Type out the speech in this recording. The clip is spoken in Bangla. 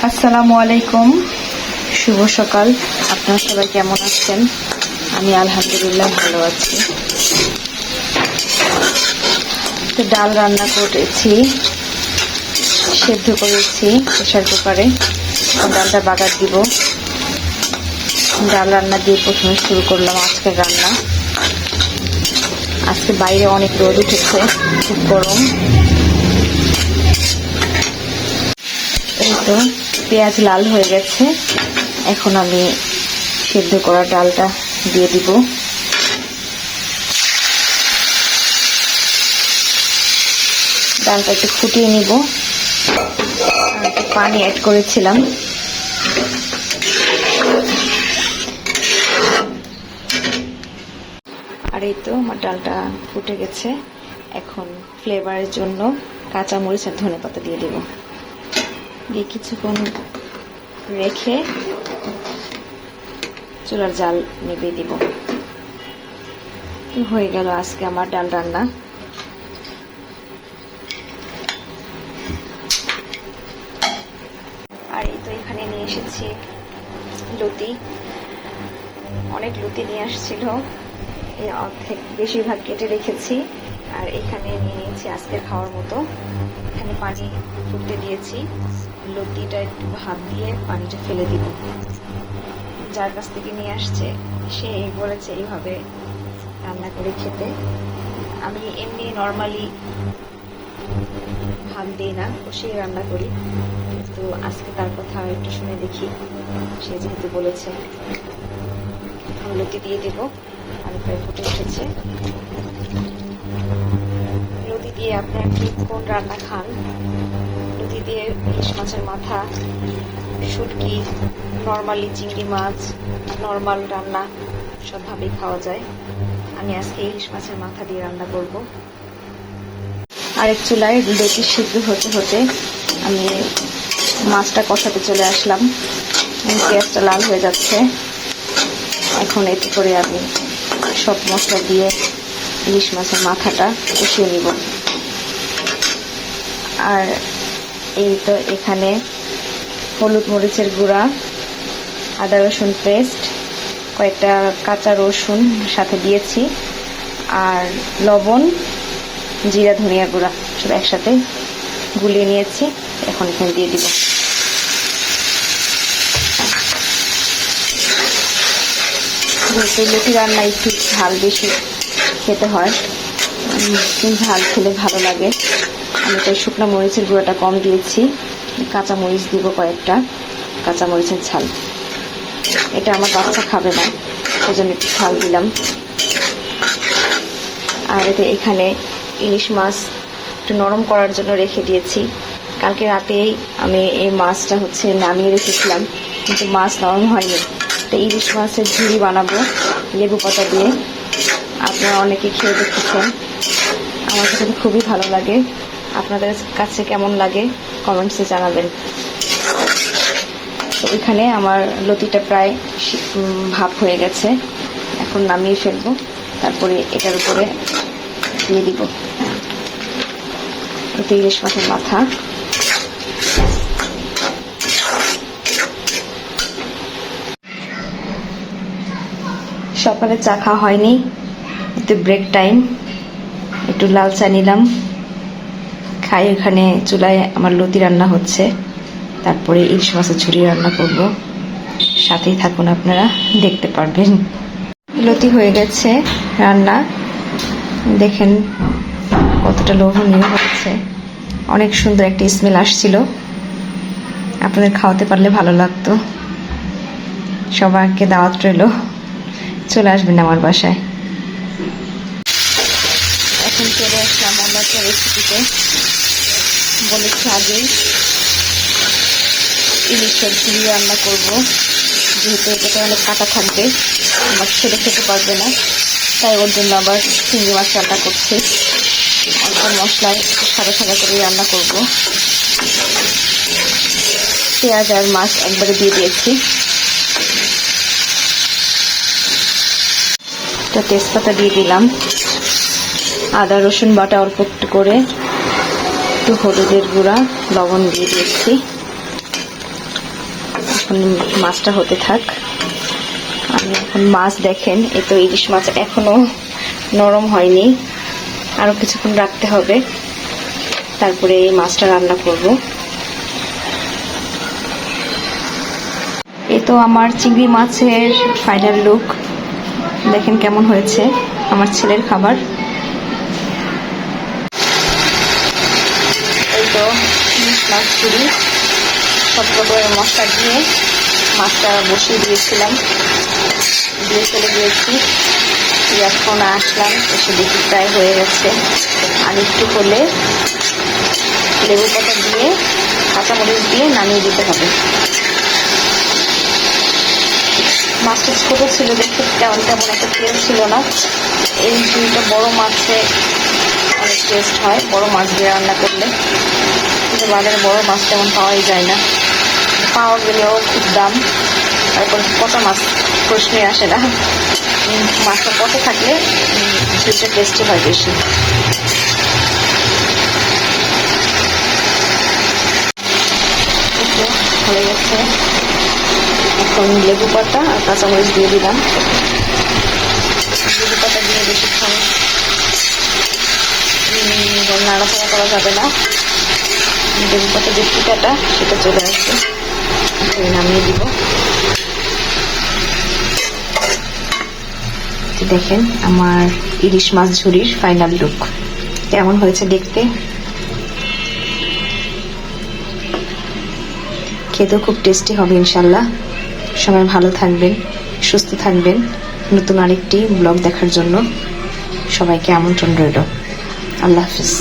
আসসালামু আলাইকুম, শুভ সকাল। আপনারা সবাই কেমন আছেন? আমি আলহামদুলিল্লাহ ভালো আছি। তো ডাল রান্না করেছি, সেদ্ধ করেছি প্রেসার কুকারে। ডালটা বাগার দিব। ডাল রান্না দিয়ে প্রথমে শুরু করলাম আজকের রান্না। আজকে বাইরে অনেক রোদ উঠেছে, খুব গরম। এই তো পেঁয়াজ লাল হয়ে গেছে, এখন আমি সেদ্ধ করা ডালটা দিয়ে দিব। ডালটা একটু ফুটিয়ে নিব। একটু পানি অ্যাড করেছিলাম। আর এই তো আমার ডালটা ফুটে গেছে। এখন ফ্লেভারের জন্য কাঁচামরিচ আর ধনেপাতা দিয়ে দেব। দিয়ে কিছুক্ষণ রেখে চুলার জাল নিভিয়ে দিব। হয়ে গেল আজকে আমার ডাল রান্না। আর এই তো এখানে নিয়ে এসেছি লতি। অনেক লতি নিয়ে আসছিল, এই অর্ধেক বেশিরভাগ কেটে রেখেছি। আর এখানে নিয়ে নিয়েছি আজকে খাওয়ার মতো। এখানে পানি ফুটতে দিয়েছি, লতিটা একটু ভাপ দিয়ে পানিটা ফেলে দিব। যার কাছ থেকে নিয়ে আসছে সে বলেছে এইভাবে রান্না করে খেতে। আমি এমনি নর্মালি ভাত দিই না, কষিয়ে রান্না করি, তো আজকে তার কথা একটু শুনে দেখি। সে যেহেতু বলেছে, লতি দিয়ে দেব। পানি প্রায় ফুটে উঠেছে। লতি দিয়ে আপনারা কি কোন রান্না খান? লতি দিয়ে ইলিশ মাছের মাথা, শুটকি, নর্মালি চিংড়ি মাছ, নর্মাল রান্না সবভাবেই খাওয়া যায়। আমি আজকে ইলিশ মাছের মাথা দিয়ে রান্না করব। আরেক চুলায় লতি সিদ্ধ হতে হতে আমি মাছটা কষাতে চলে আসলাম। পেঁয়াজটা লাল হয়ে যাচ্ছে। এখন এতে করে আমি সব মশলা দিয়ে ইলিশ মাছের মাথাটা কষিয়ে নিব। আর এই তো এখানে হলুদ মরিচের গুঁড়া, আদা রসুন পেস্ট, কয়েকটা কাঁচা রসুন সাথে দিয়েছি, আর লবণ, জিরা ধনিয়া গুঁড়া সব একসাথে গুলিয়ে নিয়েছি। এখন এখানে দিয়ে দিব। লতি রান্না একটু ঝাল বেশি খেতে হয়, ঝাল খেলে ভালো লাগে। আমি তাই শুকনো মরিচের গুঁড়োটা কম দিয়েছি। কাঁচা মরিচ দিব কয়েকটা, কাঁচা মরিচের ঝাল। এটা আমার বাচ্চা খাবে না, সেজন্য একটু ঝাল দিলাম। আর এখানে ইলিশ মাছ একটু নরম করার জন্য রেখে দিয়েছি। কালকে রাতেই আমি এই মাছটা নামিয়ে রেখেছিলাম, কিন্তু মাছ নরম হয়নি। তো ইলিশ মাছের ঝুড়ি বানাবো লেবু পাতা দিয়ে। আপনারা অনেকে খেয়ে দেখেছেন, আমার কাছে খুবই ভালো লাগে। আপনাদের কাছে কেমন লাগে কমেন্টসে জানাবেন। তো এখানে আমার লতিটা প্রায় ভাপ হয়ে গেছে, এখন নামিয়ে ফেলবো। তারপরে এটার উপরে দিয়ে দিব ইলিশ মাছের মাথা। সকালে চা খাওয়া হয়নি, একটু ব্রেক টাইম, একটু লাল চা নিলাম, খাই। ওখানে চুলায় আমার লতি রান্না হচ্ছে, তারপরে ইলিশ মাছের ঝুড়ি রান্না করব। সাথেই থাকুন, আপনারা দেখতে পারবেন। লতি হয়ে গেছে রান্না, দেখেন কতটা লোভনীয় হচ্ছে। অনেক সুন্দর একটা স্মেল আসছিল। আপনাদের খাওয়াতে পারলে ভালো লাগতো। সবাইকে দাওয়াত রইল, চলে আসবেন আমার বাসায়। এখন চলে আসলাম অন্য একটা রেসিপিতে। বলেছি আগেই ইলিশের ঝুড়ি রান্না করব, যেহেতু এটাতে অনেক কাটা থাকবে, আমার ছেলে খেতে পারবে না, তাই ওর জন্য আবার চিংড়ি মাছ রান্না করছি। অল্প মশলায় সাদা সাদা করে রান্না করব। পেঁয়াজ আর মাছ একবারে দিয়ে দিয়েছি। একটা তেজপাতা দিয়ে দিলাম, আদা রসুন বাটা অল্প একটু করে, একটু হলুদের গুঁড়া, লবণ দিয়ে দিয়েছি। এখন মাছটা হতে থাক। আমি এখন মাছ দেখেন, এই তো ইলিশ মাছ এখনো নরম হয়নি, আরো কিছুক্ষণ রাখতে হবে, তারপরে এই মাছটা রান্না করব। এই তো আমার চিংড়ি মাছের ফাইনাল লুক, দেখেন কেমন হয়েছে। আমার ছেলের খাবার। এই তো ইলিশ মাছ ছুরি সব রকমের মশলা দিয়ে মাছটা বসিয়ে দিয়েছিলাম, দিয়ে চলে গিয়েছি। এখন আসলাম, এসে দেখি প্রায় হয়ে গেছে। আর একটু হলে লেবু পাতা দিয়ে কাঁচামরিচ দিয়ে নামিয়ে দিতে হবে। মাছটা ছোট ছিল দেখতে, তেমন একটা তেল ছিল না। এই দুইটা বড় মাছে অনেক টেস্ট হয় বড় মাছ দিয়ে রান্না করলে, কিন্তু বাজারে বড় মাছ তেমন পাওয়াই যায় না, পাওয়া গেলেও খুব দাম। তারপর পচা মাছ প্রশ্নই আসে না, মাছটা পচা থাকলে ঝোলটা টেস্টি হয় বেশি। হয়ে গেছে, এখন লেবু পাতা আর কাঁচামরিচ দিয়ে দিলাম। লেবু পাতা দিয়ে বেশিক্ষণ নাড়াচাড়া করা যাবে না, লেবু পাতা যে ফিটাটা সেটা চলে আসবে। নামিয়ে দিব। দেখেন আমার ইলিশ মাছ ঝুরির ফাইনাল লুক কেমন হয়েছে দেখতে। খেতেও খুব টেস্টি হবে ইনশাল্লাহ। সবাই ভালো থাকবেন, সুস্থ থাকবেন। নতুন আরেকটি ব্লগ দেখার জন্য সবাইকে আমন্ত্রণ রইল। আল্লাহ হাফিজ।